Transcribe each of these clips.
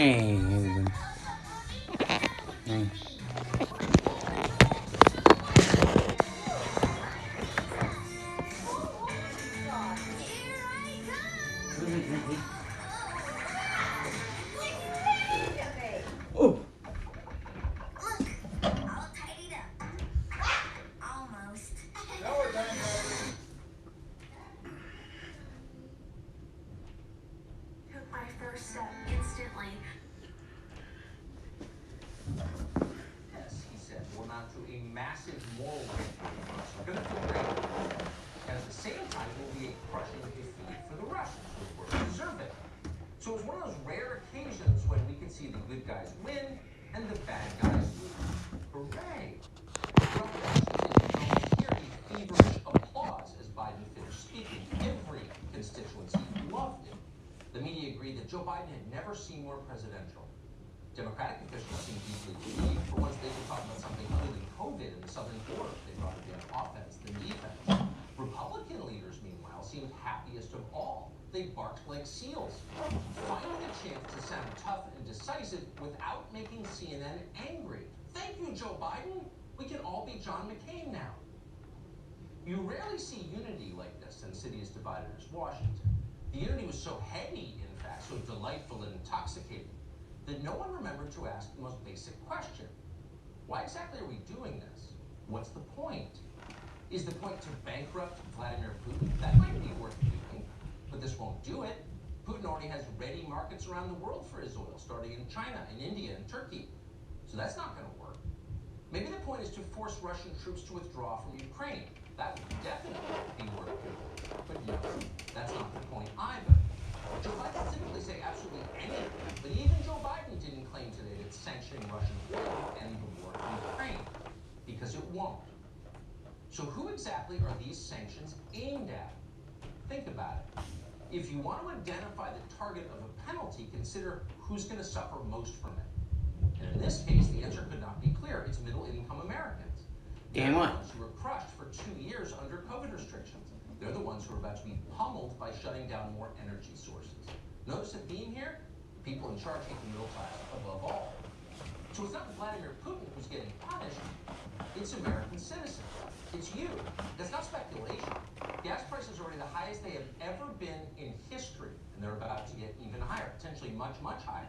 Hey, everybody. Hey. Oh. Yes, he said, will amount to a massive moral victory for us. We're going to feel great about it. And at the same time, it will be a crushing defeat for the Russians, who of course deserve it. So it's one of those rare occasions when we can see the good guys win and the bad guys lose. Hooray! Well, Washington, you can almost hear the feverish applause as Biden finished speaking. Every constituency loved it. The media agreed that Joe Biden had never seemed more presidential. Democratic officials seemed deeply relieved. For once, they could talk about something other than COVID and the southern border. They brought it in offense than defense. Republican leaders, meanwhile, seemed happiest of all. They barked like seals, finding a chance to sound tough and decisive without making CNN angry. Thank you, Joe Biden. We can all be John McCain now. You rarely see unity like this in a city as divided as Washington. The unity was so heady, in fact, so delightful and intoxicating, that no one remembered to ask the most basic question. Why exactly are we doing this? What's the point? Is the point to bankrupt Vladimir Putin? That might be worth doing, but this won't do it. Putin already has ready markets around the world for his oil, starting in China and India and Turkey. So that's not going to work. Maybe the point is to force Russian troops to withdraw from Ukraine. That would definitely be worth doing. But no, that's not the point either. Joe Biden didn't typically say absolutely anything, but even Joe Biden didn't claim today that sanctioning Russian oil would end the war in Ukraine, because it won't. So who exactly are these sanctions aimed at? Think about it. If you want to identify the target of a penalty, consider who's going to suffer most from it. And in this case, the answer could not be clear. It's middle-income Americans. They're Damn the right. ones who were crushed for 2 years under COVID restrictions. They're the ones who are about to be pummeled by shutting down more energy sources. Notice a theme here? People in charge hate the middle class above all. So it's not Vladimir Putin who's getting punished. It's American citizens. It's you. That's not speculation. Gas prices are already the highest they have ever been in history, and they're about to get even higher, potentially much, much higher.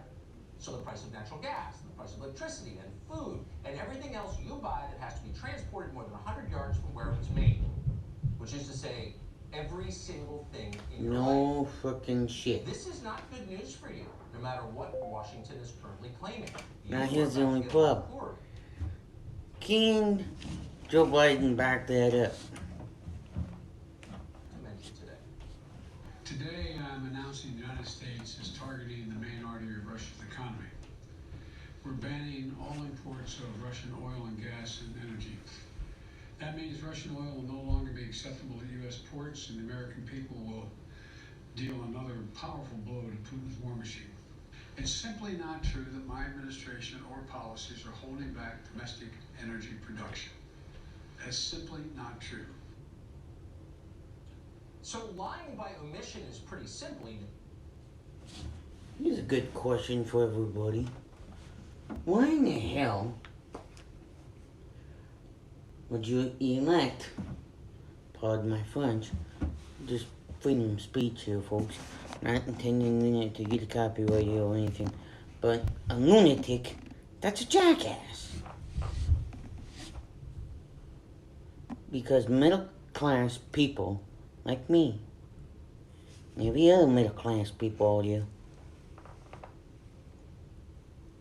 So the price of natural gas, and the price of electricity, and food, and everything else you buy that has to be transported more than 100 yards from where it was made. Which is to say, every single thing in your life. No fucking shit. This is not good news for you, no matter what Washington is currently claiming. Now here's the only problem. Can Joe Biden back that up? To mention today. Today, I'm announcing the United States is targeting the main artery of Russia's economy. We're banning all imports of Russian oil and gas and energy. That means Russian oil will no longer be acceptable at U.S. ports, and the American people will deal another powerful blow to Putin's war machine. It's simply not true that my administration or policies are holding back domestic energy production. That's simply not true. So lying by omission is pretty simple. Here's a good question for everybody. Why in the hell would you elect, pardon my French, just freedom of speech here, folks, not intending it to get a copyright or anything, but a lunatic that's a jackass. Because middle class people like me, every other middle class people out here,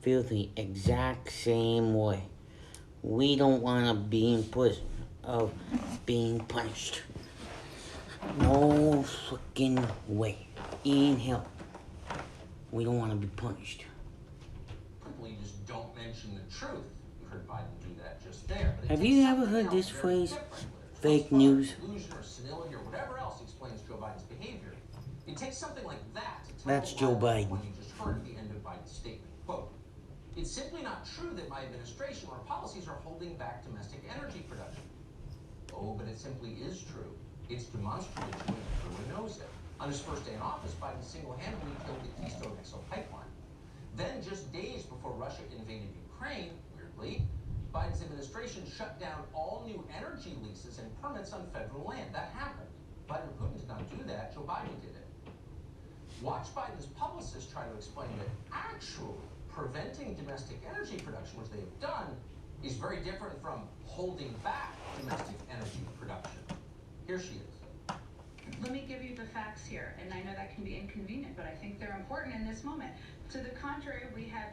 feel the exact same way. We don't want to be in prison of being punished. No fucking way. In hell. We don't want to be punished. You just don't mention the truth. You heard Biden do that just there. Have you ever heard this phrase? Fake news. Illusion or senility or whatever else explains Joe Biden's behavior. It takes something like that to tell That's Joe Biden. What you just heard at the end of Biden's statement. Quote, it's simply not true that my administration or policies are holding back domestic energy production. Oh, but it simply is true. It's demonstrably true, and everyone knows it. On his first day in office, Biden single-handedly killed the Keystone XL pipeline. Then, just days before Russia invaded Ukraine, weirdly, Biden's administration shut down all new energy leases and permits on federal land. That happened. Vladimir Putin did not do that. Joe Biden did it. Watch Biden's publicists try to explain that actually preventing domestic energy production, which they have done, is very different from holding back domestic energy production. Here she is. Let me give you the facts here, and I know that can be inconvenient, but I think they're important in this moment. To the contrary, we have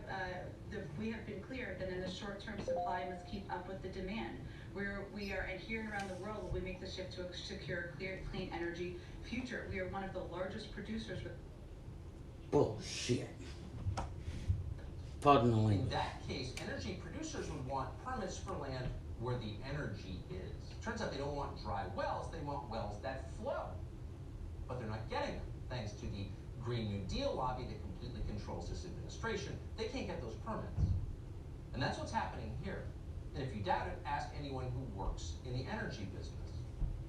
been clear that in the short-term supply must keep up with the demand. We are adhering around the world when we make the shift to a secure, clean energy future. We are one of the largest producers with. Bullshit. Pardon the In language. that case, energy producers would want permits for land where the energy is. Turns out they don't want dry wells, they want wells that flow. But they're not getting them, thanks to the Green New Deal lobby that completely controls this administration. They can't get those permits. And that's what's happening here. And if you doubt it, ask anyone who works in the energy business.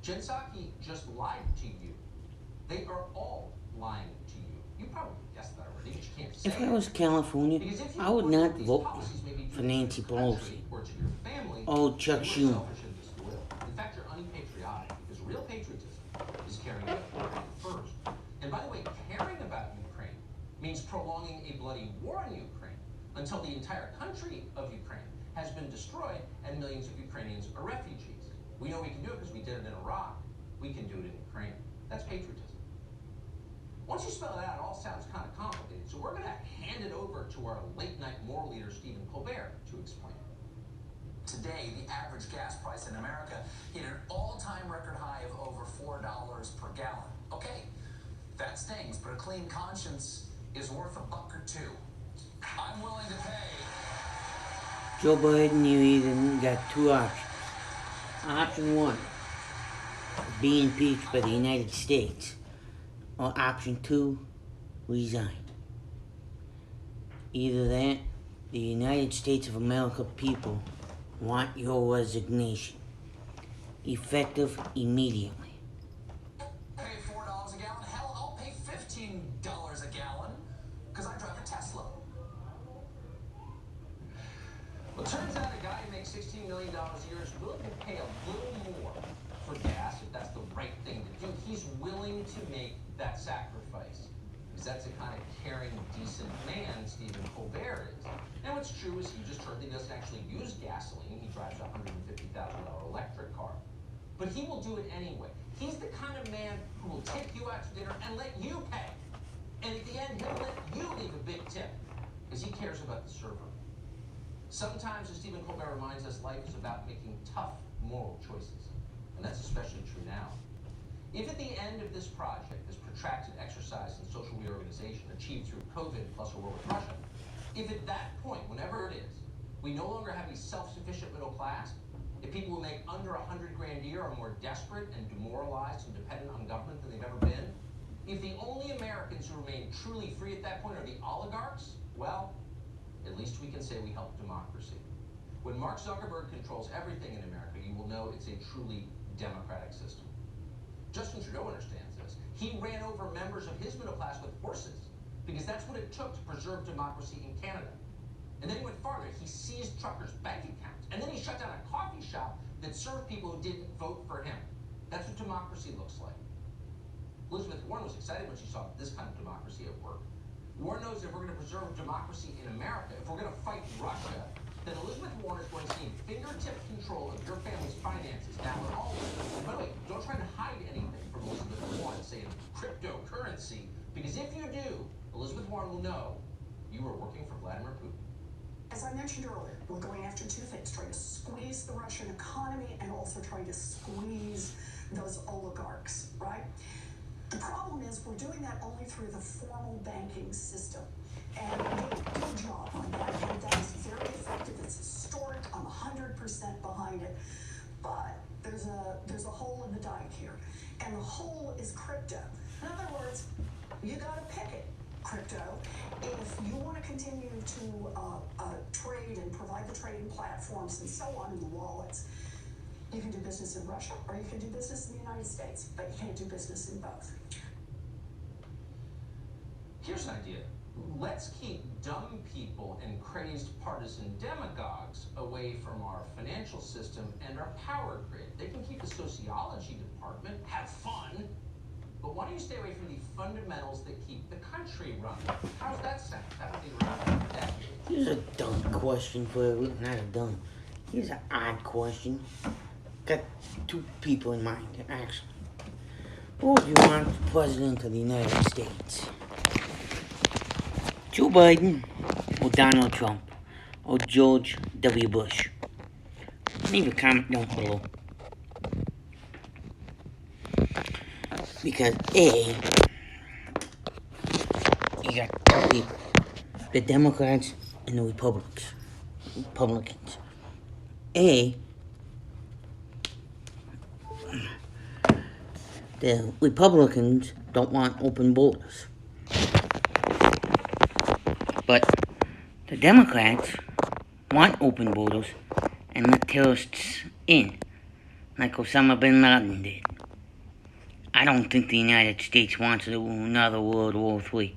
Jen Psaki just lied to you. They are all lying to you. You probably guessed that already, but you can't say If I was California, because if you I would believe not these vote policies may be for due to Nancy your country Pelosi. or to your family, Oh, Chuck you're Schumer. selfish and disloyal. In fact, you're unpatriotic because real patriotism is caring about Ukraine first. And by the way, caring about Ukraine means prolonging a bloody war in Ukraine until the entire country of Ukraine has been destroyed and millions of Ukrainians are refugees. We know we can do it because we did it in Iraq. We can do it in Ukraine. That's patriotism. Once you spell it out, it all sounds kind of complicated. So we're going to hand it over to our late-night moral leader, Stephen Colbert, to explain it. Today, the average gas price in America hit an all-time record high of over $4 per gallon. Okay, that stings, but a clean conscience is worth $1 or $2. I'm willing to pay. Joe Biden, you either got two options. Option one, be impeached by the United States. Or option two, resign. Either that, the United States of America people want your resignation. Effective immediately. Pay $4 a gallon? Hell, I'll pay $15 a gallon because I drive a Tesla. Well, it turns out a guy who makes $16 million a year is willing to pay a little more for gas if that's the right thing to do. He's willing to make that sacrifice because that's the kind of caring, decent man Stephen Colbert is. Now, what's true is you just heard that he doesn't actually use gasoline. He drives a $150,000 electric car. But he will do it anyway. He's the kind of man who will take you out to dinner and let you pay. And at the end, he'll let you leave a big tip because he cares about the server. Sometimes, as Stephen Colbert reminds us, life is about making tough moral choices. And that's especially true now. If at the end of this project, this protracted exercise in social reorganization achieved through COVID plus a war with Russia, if at that point, whenever it is, we no longer have a self-sufficient middle class, if people who make under $100 grand a year are more desperate and demoralized and dependent on government than they've ever been, if the only Americans who remain truly free at that point are the oligarchs, well, at least we can say we helped democracy. When Mark Zuckerberg controls everything in America, you will know it's a truly democratic system. Justin Trudeau understands this. He ran over members of his middle class with horses because that's what it took to preserve democracy in Canada. And then he went farther. He seized truckers' bank accounts. And then he shut down a coffee shop that served people who didn't vote for him. That's what democracy looks like. Elizabeth Warren was excited when she saw this kind of democracy at work. Warren knows that if we're going to preserve democracy in America, if we're going to fight Russia, then Elizabeth Warren is going to need fingertip control of your family's finances now and always. And by the way, don't try to hide anything from Elizabeth Warren, say cryptocurrency, because if you do, Elizabeth Warren will know you were working for Vladimir Putin. As I mentioned earlier, we're going after two things, trying to squeeze the Russian economy and also trying to squeeze those oligarchs, right? The problem is we're doing that only through the formal banking system. And we did a good job on that, and that is very effective. It's historic. I'm 100% behind it. But there's a hole in the dike here. And the hole is crypto. In other words, you gotta pick it, crypto. If you want to continue to trade and provide the trading platforms and so on in the wallets, you can do business in Russia or you can do business in the United States, but you can't do business in both. Here's an idea. Let's keep dumb people and crazed partisan demagogues away from our financial system and our power grid. They can keep the sociology department, have fun, but why don't you stay away from the fundamentals that keep the country running? How's that sound? That'll be around for decades. Here's a dumb question for you. Not a dumb. Here's an odd question. Got two people in mind, actually. Who would you want for president of the United States? Joe Biden or Donald Trump or George W. Bush? Leave a comment down below. Because A, you got two people, the Democrats and the Republicans. A, the Republicans don't want open borders. But the Democrats want open borders and let terrorists in, like Osama bin Laden did. I don't think the United States wants another World War III.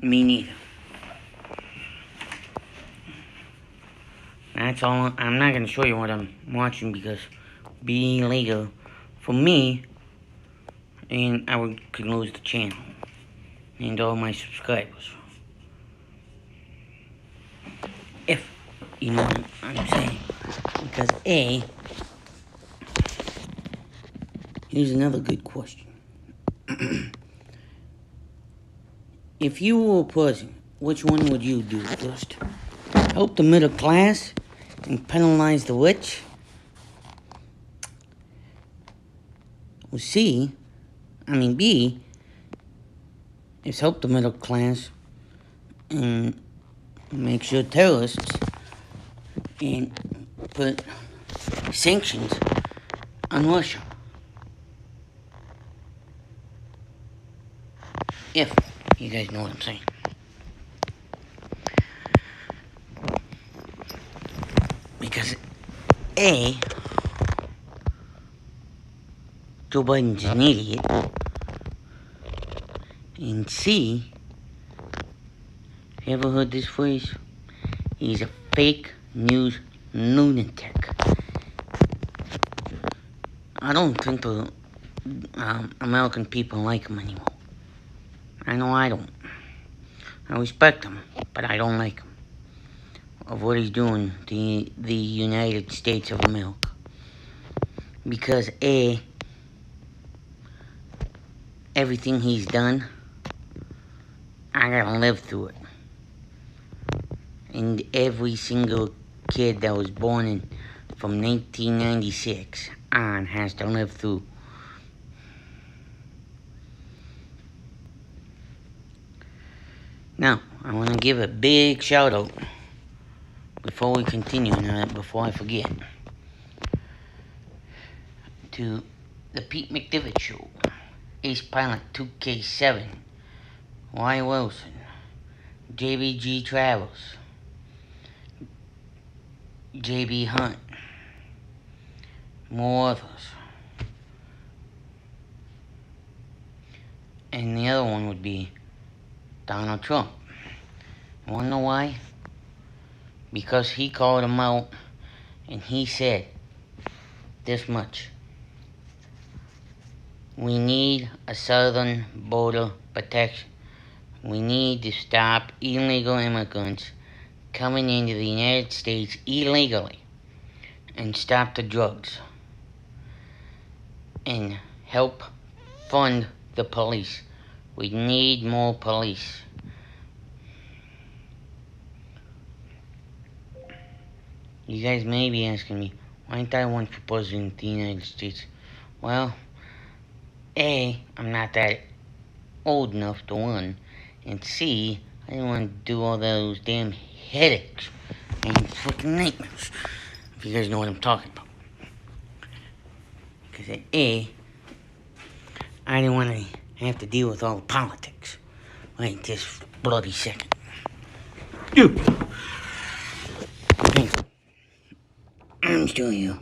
Me neither. That's all. I'm not going to show you what I'm watching because it'd be illegal for me, and could lose the channel and all my subscribers. If you know what I'm saying. Because A, here's another good question. If you were president, which one would you do first? Help the middle class and penalize the rich? Or B, is help the middle class and make sure terrorists and put sanctions on Russia. If you guys know what I'm saying. Because A, Joe Biden's an idiot, and C, you ever heard this phrase? He's a fake news lunatic. I don't think the American people like him anymore. I know I don't. I respect him, but I don't like him. Of what he's doing to the United States of America. Because A, everything he's done, I gotta live through it. And every single kid that was born from 1996 on has to live through. Now, I want to give a big shout out before we continue, before I forget, to the Pete McDivitt Show, Ace Pilot 2K7, Y. Wilson, JBG Travels, JB Hunt, more others. And the other one would be Donald Trump. Wanna know why? Because he called him out and he said this much: we need a southern border protection. We need to stop illegal immigrants coming into the United States illegally and stop the drugs and help fund the police. We need more police. You guys may be asking me, why ain't I one for president of the United States? Well, A, I'm not that old enough to run, and C, I didn't want to do all those damn headaches and freaking nightmares, if you guys know what I'm talking about. Because A, I didn't want to have to deal with all the politics right this bloody second. Dude! Thank you. I'm still you.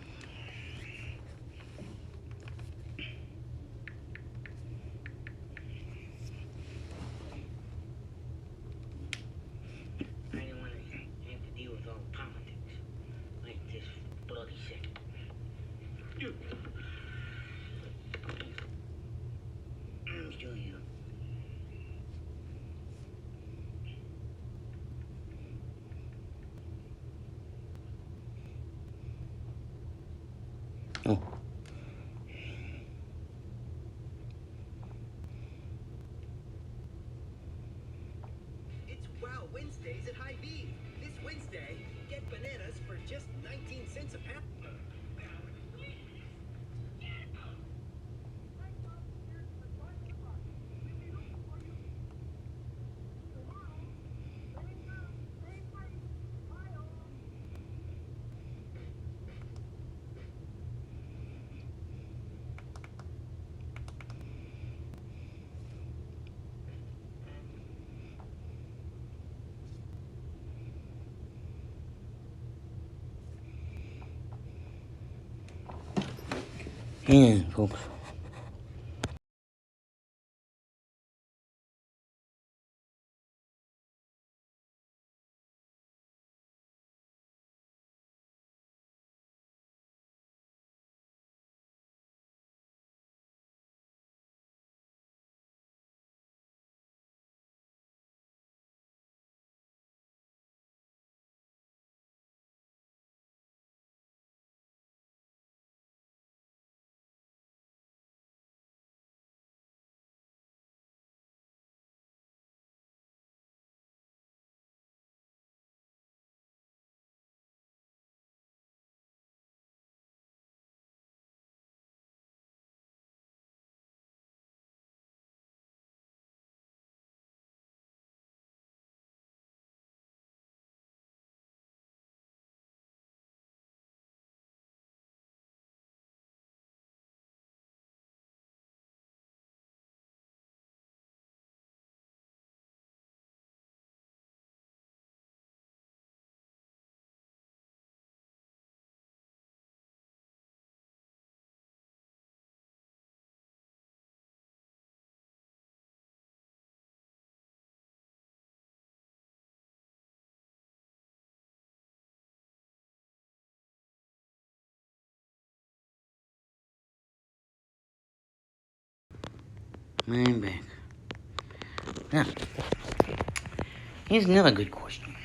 doing here? Oh. It's Wow Wednesdays at Hy-Vee. This Wednesday, get bananas for just 19 cents a pound. Yeah, folks. I'm back. Now, here's another good question.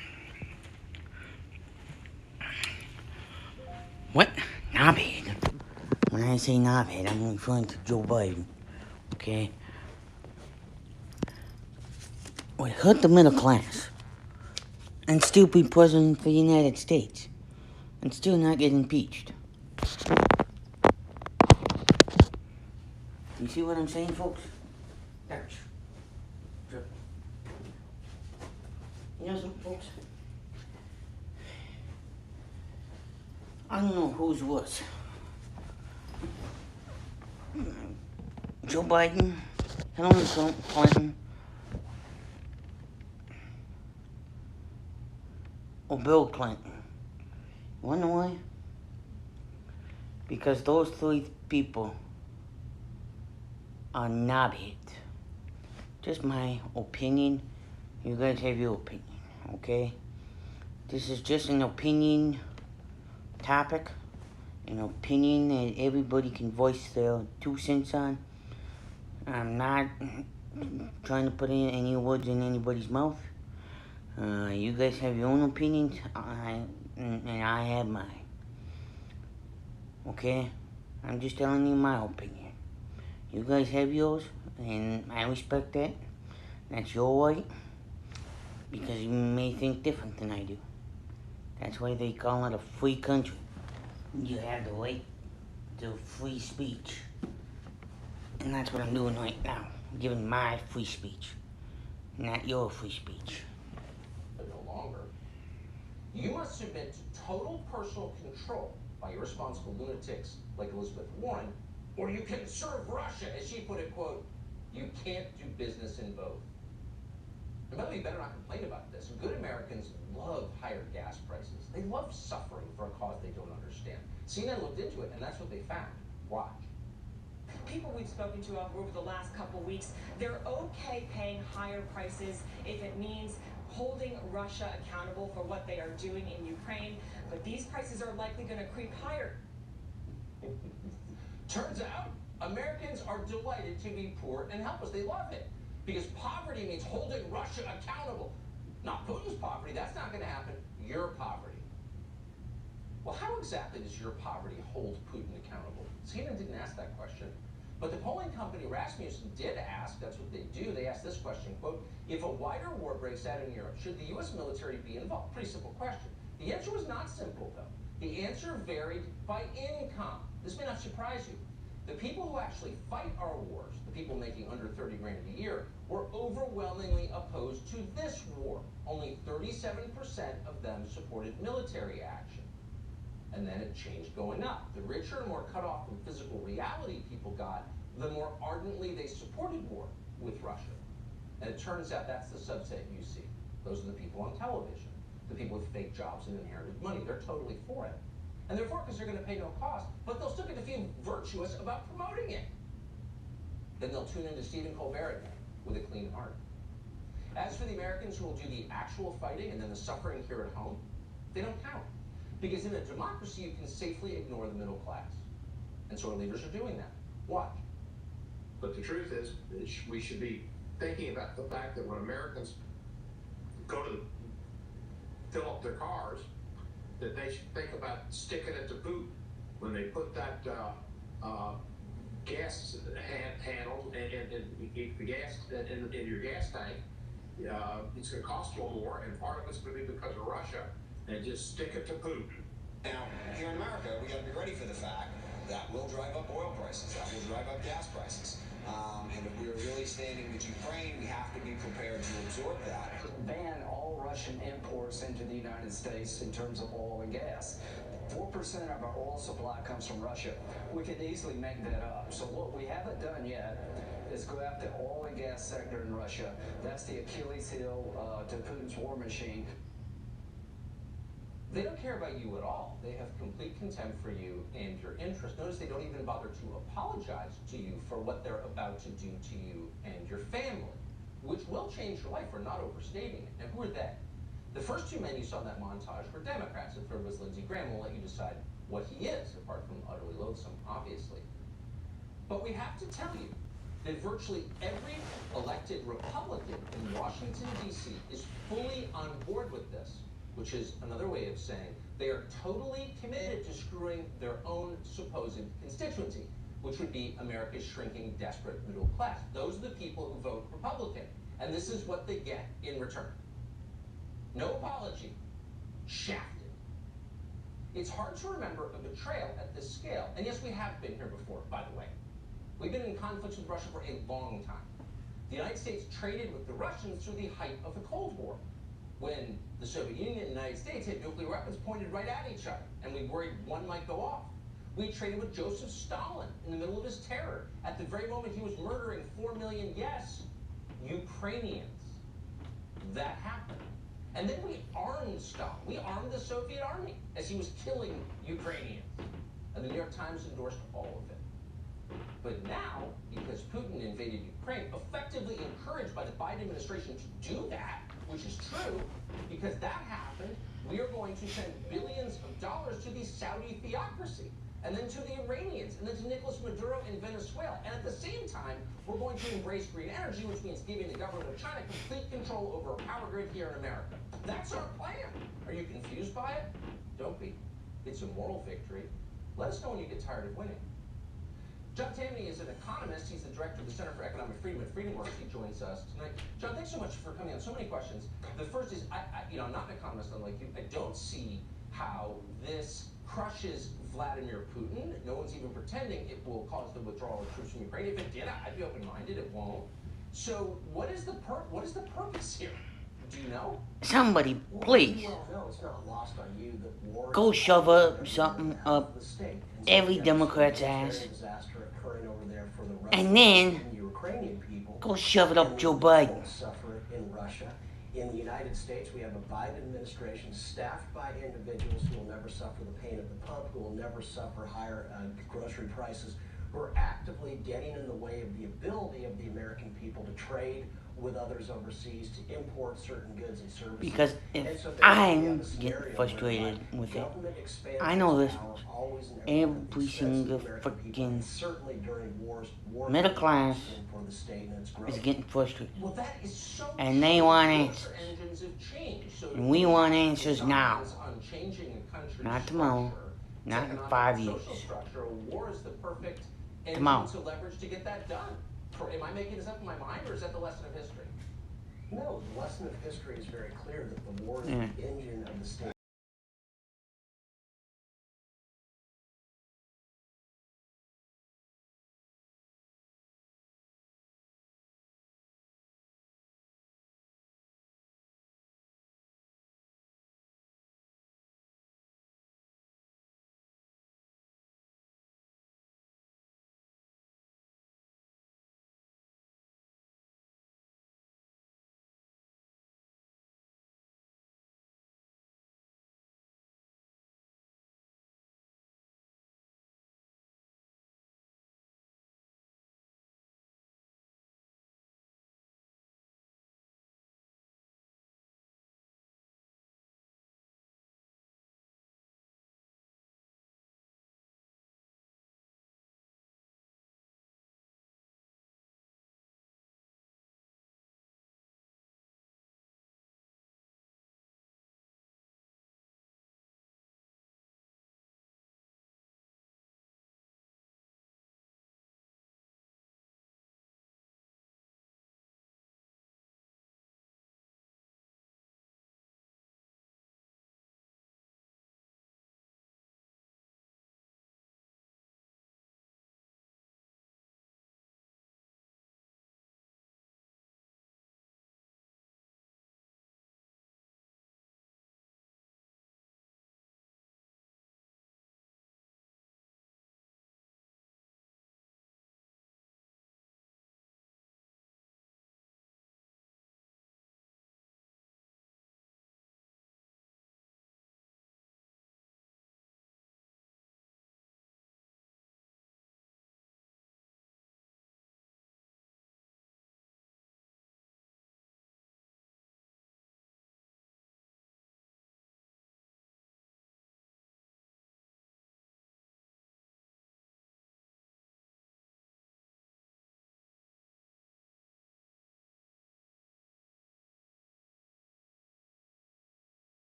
What knobhead? When I say knobhead, I'm referring to Joe Biden. Okay? Would hurt the middle class and still be president for the United States and still not get impeached. You see what I'm saying, folks? Ouch. You know something, folks? I don't know who's worse. Joe Biden, Hillary Clinton, or Bill Clinton. You wanna know why? Because those three people are knobheads. Just my opinion. You guys have your opinion, okay? This is just an opinion topic, an opinion that everybody can voice their 2 cents on. I'm not trying to put in any words in anybody's mouth. You guys have your own opinions, and I have mine. Okay? I'm just telling you my opinion. You guys have yours, and I respect that. That's your right, because you may think different than I do. That's why they call it a free country. You have the right to free speech. And that's what I'm doing right now. I'm giving my free speech, not your free speech. No longer. You must submit to total personal control by irresponsible lunatics like Elizabeth Warren, or you can serve Russia, as she put it, quote, you can't do business in both. And by the way, you better not complain about this. Good Americans love higher gas prices. They love suffering for a cause they don't understand. CNN looked into it, and that's what they found. Watch. People we've spoken to over the last couple weeks, they're okay paying higher prices if it means holding Russia accountable for what they are doing in Ukraine, but these prices are likely going to creep higher. Turns out, Americans are delighted to be poor and helpless. They love it. Because poverty means holding Russia accountable. Not Putin's poverty, that's not going to happen. Your poverty. Well, how exactly does your poverty hold Putin accountable? CNN didn't ask that question. But the polling company Rasmussen did ask, that's what they do, they asked this question, quote, if a wider war breaks out in Europe, should the U.S. military be involved? Pretty simple question. The answer was not simple, though. The answer varied by income. This may not surprise you. The people who actually fight our wars, the people making under 30 grand a year, were overwhelmingly opposed to this war. Only 37% of them supported military action. And then it changed going up. The richer and more cut off from physical reality people got, the more ardently they supported war with Russia. And it turns out that's the subset you see. Those are the people on television, the people with fake jobs and inherited money. They're totally for it. And they're for it because they're going to pay no cost, but they'll still get to feel virtuous about promoting it. Then they'll tune into Stephen Colbert again with a clean heart. As for the Americans who will do the actual fighting and then the suffering here at home, they don't count. Because in a democracy, you can safely ignore the middle class. And so our leaders are doing that. Watch. But the truth is, we should be thinking about the fact that when Americans go to fill up their cars, that they should think about sticking it to Putin when they put that gas handle and the gas in your gas tank. It's going to cost you more, and part of it's going to be because of Russia. And just stick it to Putin. Now, here in America, we got to be ready for the fact that will drive up oil prices, that will drive up gas prices. And if we're really standing with Ukraine, we have to be prepared to absorb that. Ban all Russian imports into the United States in terms of oil and gas. 4% of our oil supply comes from Russia. We could easily make that up. So what we haven't done yet is go after the oil and gas sector in Russia. That's the Achilles heel to Putin's war machine. They don't care about you at all. They have complete contempt for you and your interests. Notice they don't even bother to apologize to you for what they're about to do to you and your family, which will change your life. We're not overstating it. Now, who are they? The first two men you saw in that montage were Democrats. The third was Lindsey Graham. We'll let you decide what he is, apart from utterly loathsome, obviously. But we have to tell you that virtually every elected Republican in Washington, D.C. is fully on board with this, which is another way of saying they are totally committed to screwing their own supposed constituency, which would be America's shrinking, desperate middle class. Those are the people who vote Republican, and this is what they get in return. No apology. Shafted. It's hard to remember a betrayal at this scale, and yes, we have been here before, by the way. We've been in conflicts with Russia for a long time. The United States traded with the Russians through the height of the Cold War, when the Soviet Union and the United States had nuclear weapons pointed right at each other, and we worried one might go off. We traded with Joseph Stalin in the middle of his terror, at the very moment he was murdering 4 million, yes, Ukrainians. That happened. And then we armed Stalin. We armed the Soviet army as he was killing Ukrainians. And the New York Times endorsed all of it. But now, because Putin invaded Ukraine, effectively encouraged by the Biden administration to do that, which is true, because that happened, we are going to send billions of dollars to the Saudi theocracy, and then to the Iranians, and then to Nicolas Maduro in Venezuela. And at the same time, we're going to embrace green energy, which means giving the government of China complete control over our power grid here in America. That's our plan. Are you confused by it? Don't be. It's a moral victory. Let us know when you get tired of winning. John Tammany is an economist. He's the director of the Center for Economic Freedom at FreedomWorks. He joins us tonight. John, thanks so much for coming on. So many questions. The first is, I'm not an economist unlike you. I don't see how this crushes Vladimir Putin. No one's even pretending it will cause the withdrawal of troops from Ukraine. If it did, I'd be open-minded. It won't. So what is the purpose here? Do you know? Somebody, please, go shove something up every Democrat's ass, and then go shove it up Joe Biden. In the United States, we have a Biden administration staffed by individuals who will never suffer the pain of the pump, who will never suffer higher grocery prices, who are actively getting in the way of the ability of the American people to trade with others overseas, to import certain goods and services. Because And if so I'm getting frustrated with it, I know this every single freaking middle class is getting frustrated. Well, that is so And they true. want Wars answers. are engines of change. So And we want answers war now. is on changing a country's Not tomorrow. structure, its Not in economic 5 and years. social structure. A war is the perfect engine Tomorrow. to leverage to get that done. Am I making this up in my mind, or is that the lesson of history? No, the lesson of history is very clear that the war is Yeah. the engine of the state.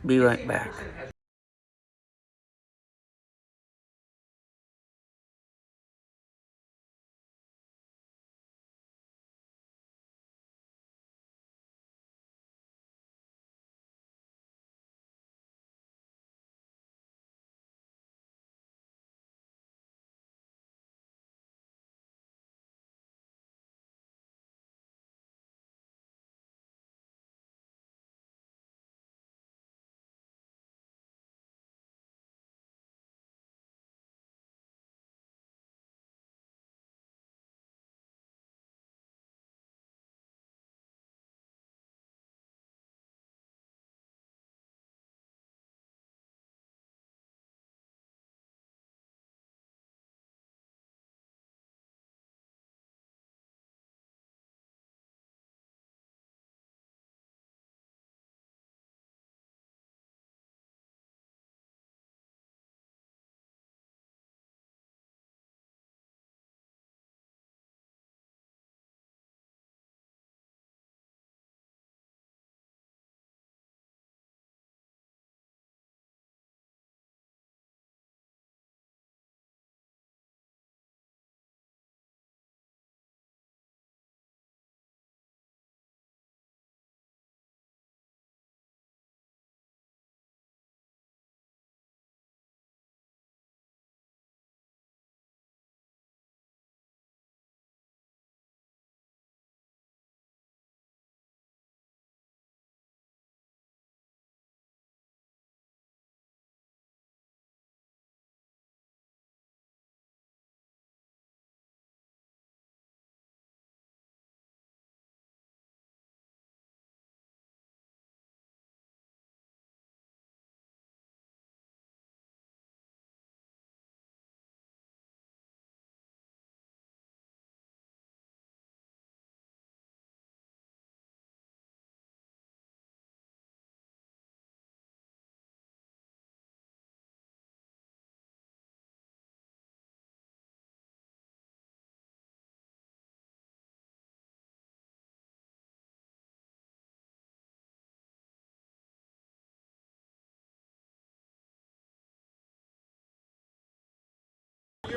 Be right back.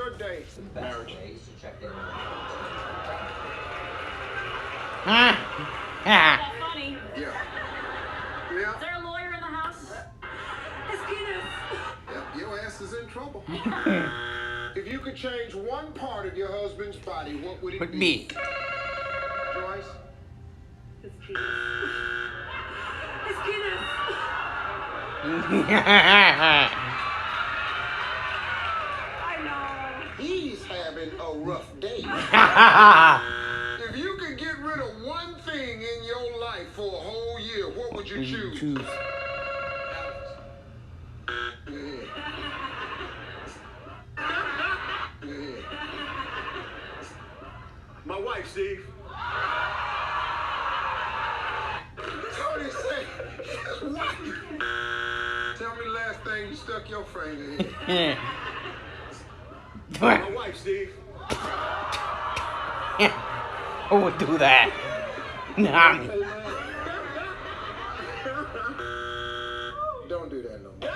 third day The of best marriage. way is to check in. Ha! That's funny. Yeah. Yeah. Is there a lawyer in the house? It's penis. Yeah, your ass is in trouble. If you could change one part of your husband's body, what would it Would be? be. Joyce? His penis. His penis. I know. He's having a rough day. If you could get rid of one thing in your life for a whole year, what would you choose? My wife, Steve. Tony said, his wife. Tell me the last thing you stuck your finger in. My wife, Steve. Who would do that? Nah. Don't do that no more.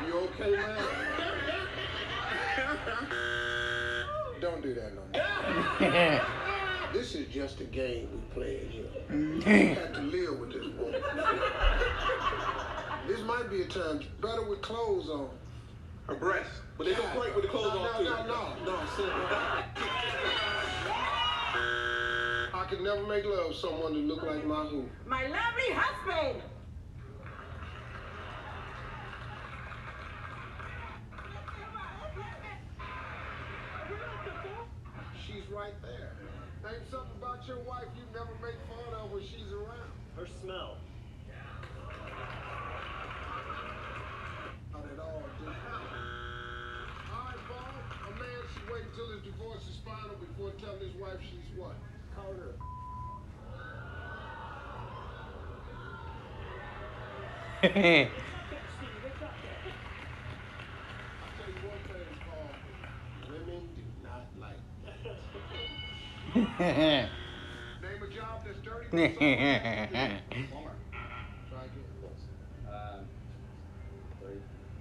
You okay, man? Don't do that no more. This is just a game we play here. You have to live with this woman. This might be a time better with clothes on. Her breasts. But they don't break with the clothes on too. No, sit down. I could never make love to someone who looked like my who. My lovely husband. She's right there. Name something about your wife you never make fun of when she's around. Her smell. Not at all, dude. All right, Paul. A man should wait until his divorce is final before telling his wife she's what? Carter. I'll tell you one thing, Paul. Women do not like that. Name a job that's dirty. One more. Try again.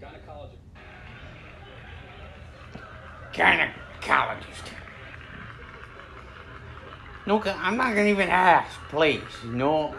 Gynecologist. Gynecologist. No, I'm not gonna even ask, please. No.